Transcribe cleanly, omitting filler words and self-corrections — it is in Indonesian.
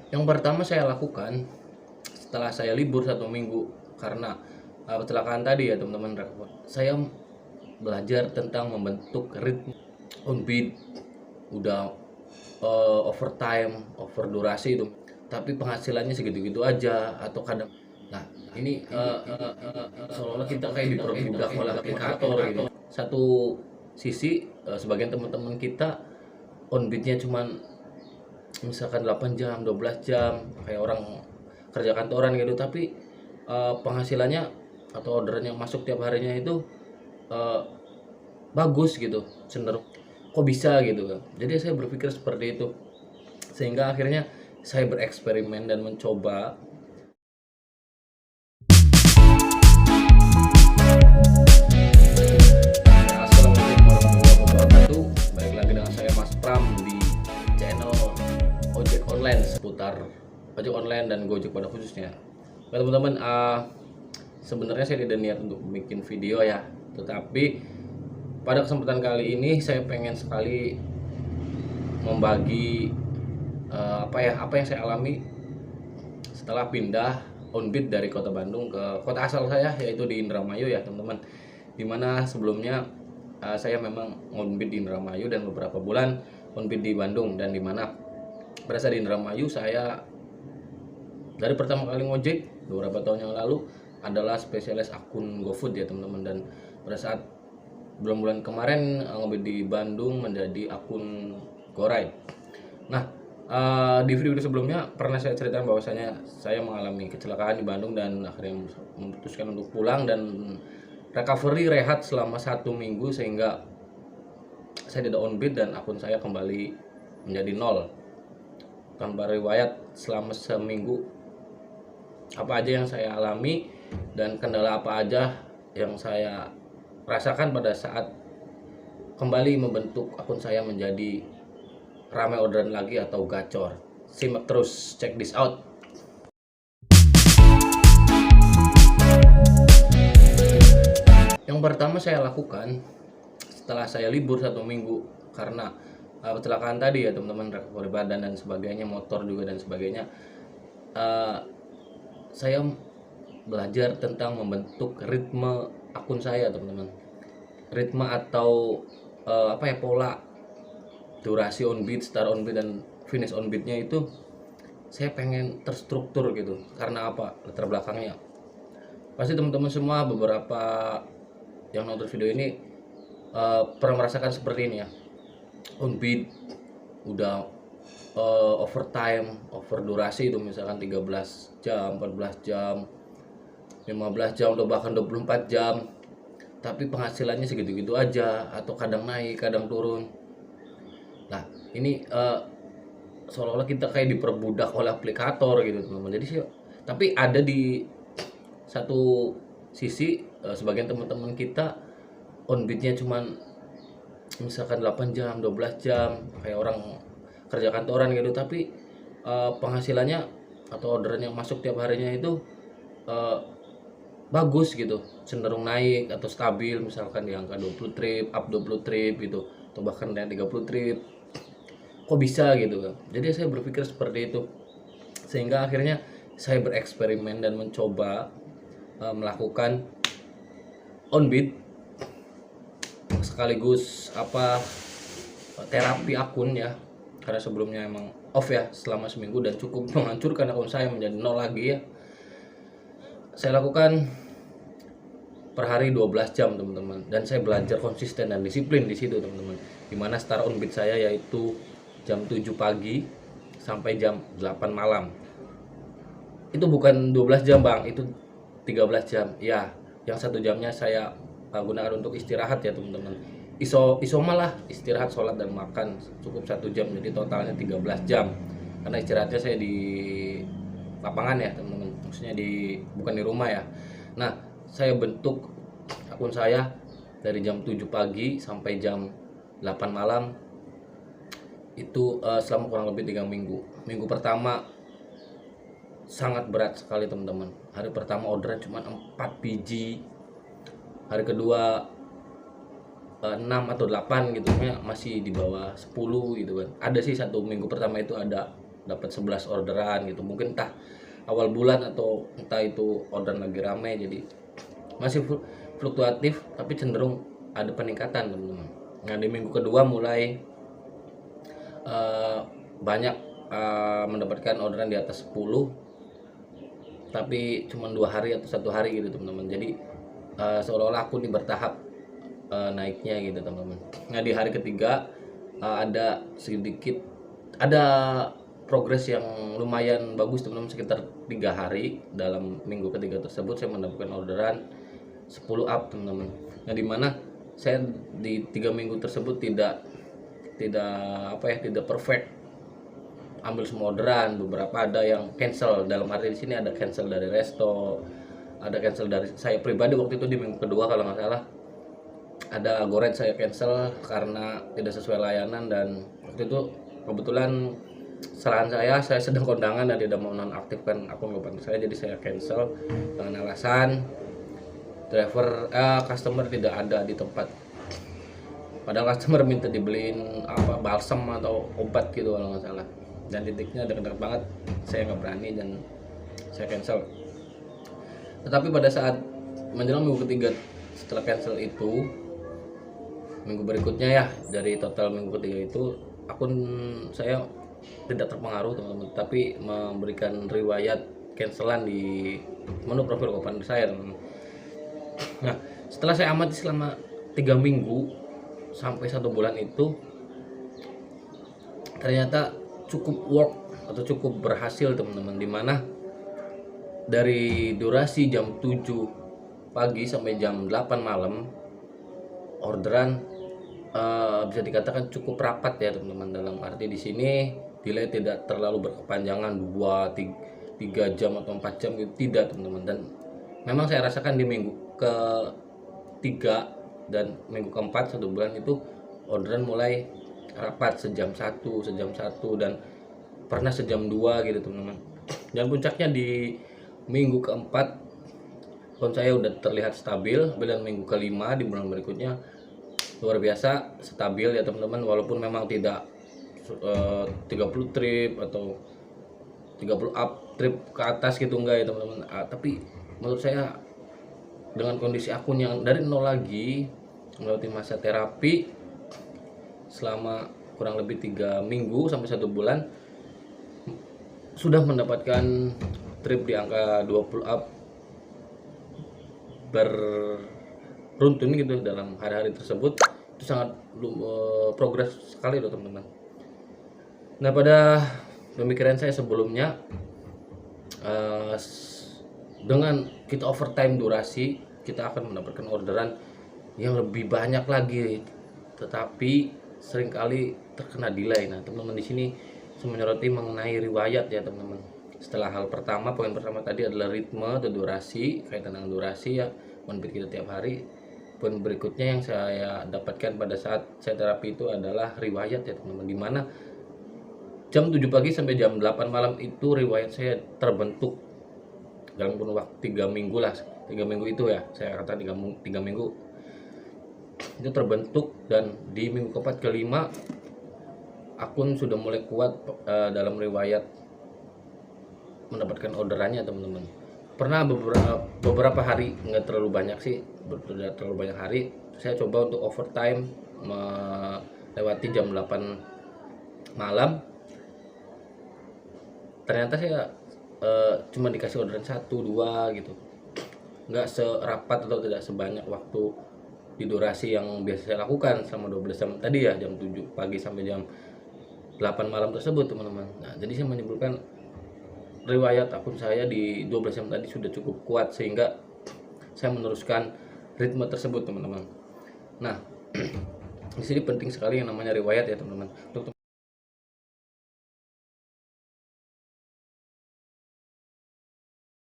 Yang pertama saya lakukan setelah saya libur 1 minggu karena kecelakaan tadi ya teman-teman. Saya belajar tentang membentuk ritme on beat, udah overtime, over durasi itu, tapi penghasilannya segitu-gitu aja atau kadang. Nah, ini seolah-olah kita kayak diperbudak oleh aplikator gitu. Satu sisi sebagian teman-teman kita on beatnya cuman misalkan 8 jam, 12 jam kayak orang kerja kantoran gitu, tapi penghasilannya atau orderan yang masuk tiap harinya itu eh, bagus gitu, cenderung kok bisa gitu kan. Jadi saya berpikir seperti itu sehingga akhirnya saya bereksperimen dan mencoba. Assalamualaikum warahmatullahi wabarakatuh. Balik lagi dengan saya Mas Pram di channel ojek online seputar ojek online dan Gojek pada khususnya. Nah, teman-teman, sebenarnya saya tidak niat untuk bikin video ya, tetapi pada kesempatan kali ini saya pengen sekali membagi apa yang saya alami setelah pindah onbit dari kota Bandung ke kota asal saya, yaitu di Indramayu ya teman-teman. Dimana sebelumnya saya memang onbit di Indramayu dan beberapa bulan onbit di Bandung, dan dimana pada saat di Indramayu saya dari pertama kali ngojek beberapa tahun yang lalu adalah spesialis akun GoFood ya teman-teman, dan pada saat bulan-bulan kemarin ngobit di Bandung menjadi akun GoRide. Nah, di video sebelumnya pernah saya ceritakan bahwasanya saya mengalami kecelakaan di Bandung dan akhirnya memutuskan untuk pulang dan recovery rehat selama 1 minggu sehingga saya tidak on beat dan akun saya kembali menjadi nol tanpa riwayat selama seminggu. Apa aja yang saya alami dan kendala apa aja yang saya rasakan pada saat kembali membentuk akun saya menjadi ramai orderan lagi atau gacor. Simak terus, check this out. Yang pertama saya lakukan setelah saya libur 1 minggu karena kecelakaan tadi ya teman-teman, recovery badan dan sebagainya, motor juga dan sebagainya. Saya belajar tentang membentuk ritme akun saya teman-teman. Ritme atau pola durasi on beat, start on beat dan finish on beatnya itu saya pengen terstruktur gitu. Karena apa? Latar belakangnya pasti teman-teman semua beberapa yang nonton video ini pernah merasakan seperti ini ya. On beat udah overtime, over durasi itu misalkan 13 jam, 14 jam, 15 jam atau bahkan 24 jam, tapi penghasilannya segitu-gitu aja atau kadang naik, kadang turun. Nah, ini seolah-olah kita kayak diperbudak oleh aplikator gitu teman-teman. Jadi sih, tapi ada di satu sisi sebagian teman-teman kita on beatnya cuman misalkan 8 jam, 12 jam kayak orang kerja kantoran gitu, tapi penghasilannya atau orderan yang masuk tiap harinya itu eh, bagus gitu, cenderung naik atau stabil, misalkan di angka 20 trip, up 20 trip gitu, atau bahkan yang 30 trip. Kok bisa gitu kan. Jadi saya berpikir seperti itu sehingga akhirnya saya bereksperimen dan mencoba melakukan on beat sekaligus terapi akun ya, karena sebelumnya emang off ya selama seminggu dan cukup menghancurkan akun saya menjadi nol lagi ya. Saya lakukan per hari 12 jam teman-teman, dan saya belajar konsisten dan disiplin di situ teman-teman. Dimana start on beat saya yaitu jam 7 pagi sampai jam 8 malam. Itu bukan 12 jam bang, itu 13 jam ya. Yang 1 jamnya saya gunakan untuk istirahat ya teman-teman. Isoma lah, istirahat, sholat dan makan cukup 1 jam, jadi totalnya 13 jam karena istirahatnya saya di lapangan ya teman-teman, maksudnya bukan di rumah ya. Nah, saya bentuk akun saya dari jam 7 pagi sampai jam 8 malam itu selama kurang lebih 3 minggu. Minggu pertama sangat berat sekali teman-teman. Hari pertama orderan cuma 4 biji, hari kedua 6 atau 8 gitu ya, masih di bawah 10 gitu kan. Ada sih 1 minggu pertama itu ada dapat 11 orderan gitu. Mungkin entah awal bulan atau entah itu orderan lagi ramai, jadi masih fluktuatif tapi cenderung ada peningkatan teman-teman. Nah di minggu kedua mulai banyak mendapatkan orderan di atas 10, tapi cuma 2 hari atau 1 hari gitu teman-teman. Jadi seolah-olah aku bertahap naiknya gitu teman-teman. Nah di hari ketiga ada progres yang lumayan bagus teman-teman. Sekitar 3 hari dalam minggu ketiga tersebut saya mendapatkan orderan 10 up teman-teman. Nah dimana saya di 3 minggu tersebut tidak perfect ambil semua orderan. Beberapa ada yang cancel, dalam arti di sini ada cancel dari resto, ada cancel dari saya pribadi. Waktu itu di minggu kedua kalau nggak salah ada goret saya cancel karena tidak sesuai layanan, dan waktu itu kebetulan kesalahan saya sedang kondangan dan tidak mau nonaktifkan akun GoPay saya, jadi saya cancel dengan alasan customer tidak ada di tempat. Padahal customer minta dibeliin balsam atau obat gitu kalau nggak salah, dan titiknya dekat banget, saya nggak berani dan saya cancel. Tetapi pada saat menjelang minggu ketiga setelah cancel itu, minggu berikutnya ya, dari total minggu ketiga itu akun saya tidak terpengaruh teman-teman, tapi memberikan riwayat cancelan di menu profil GoPay saya teman-teman. Nah setelah saya amati selama 3 minggu sampai 1 bulan itu, ternyata cukup work atau cukup berhasil teman-teman, dimana dari durasi jam 7 pagi sampai jam 8 malam orderan bisa dikatakan cukup rapat ya teman-teman. Dalam arti di sini delay tidak terlalu berkepanjangan 2-3 jam atau 4 jam gitu, tidak teman-teman. Dan memang saya rasakan di minggu ke-3 dan minggu ke-4 1 bulan itu orderan mulai rapat, sejam 1 dan pernah sejam 2 gitu teman-teman. Dan puncaknya di minggu ke-4 akun saya udah terlihat stabil, dan minggu ke-5 di bulan berikutnya luar biasa stabil ya teman-teman. Walaupun memang tidak 30 trip atau 30 up trip ke atas gitu, enggak ya teman-teman. Tapi menurut saya dengan kondisi akun yang dari nol lagi, melewati masa terapi selama kurang lebih 3 minggu sampai 1 bulan, sudah mendapatkan trip di angka 20 up beruntun gitu dalam hari-hari tersebut, itu sangat progres sekali loh teman-teman. Nah pada pemikiran saya sebelumnya, dengan kita overtime durasi, kita akan mendapatkan orderan yang lebih banyak lagi, tetapi seringkali terkena delay. Nah teman-teman di sini saya menyoroti mengenai riwayat ya teman-teman. Setelah hal pertama, poin pertama tadi adalah ritme atau durasi, kaitan dengan durasi ya, OnBeat kita tiap hari. Poin berikutnya yang saya dapatkan pada saat saya terapi itu adalah riwayat ya teman-teman, dimana jam 7 pagi sampai jam 8 malam itu riwayat saya terbentuk dalam kurun waktu 3 minggu lah. 3 minggu itu ya, saya kata 3 minggu itu terbentuk, dan di minggu ke-4 ke-5 akun sudah mulai kuat dalam riwayat mendapatkan orderannya teman-teman. Pernah beberapa hari, nggak terlalu banyak sih, tidak terlalu banyak hari, saya coba untuk overtime melewati jam 8 malam. Ternyata saya cuma dikasih orderan 1-2 gitu, nggak serapat atau tidak sebanyak waktu di durasi yang biasa saya lakukan selama 12 jam tadi ya, jam 7 pagi sampai jam 8 malam tersebut teman-teman. Nah jadi saya menyimpulkan riwayat akun saya di 12 jam tadi sudah cukup kuat sehingga saya meneruskan ritme tersebut teman-teman. Nah di sini penting sekali yang namanya riwayat ya teman-teman.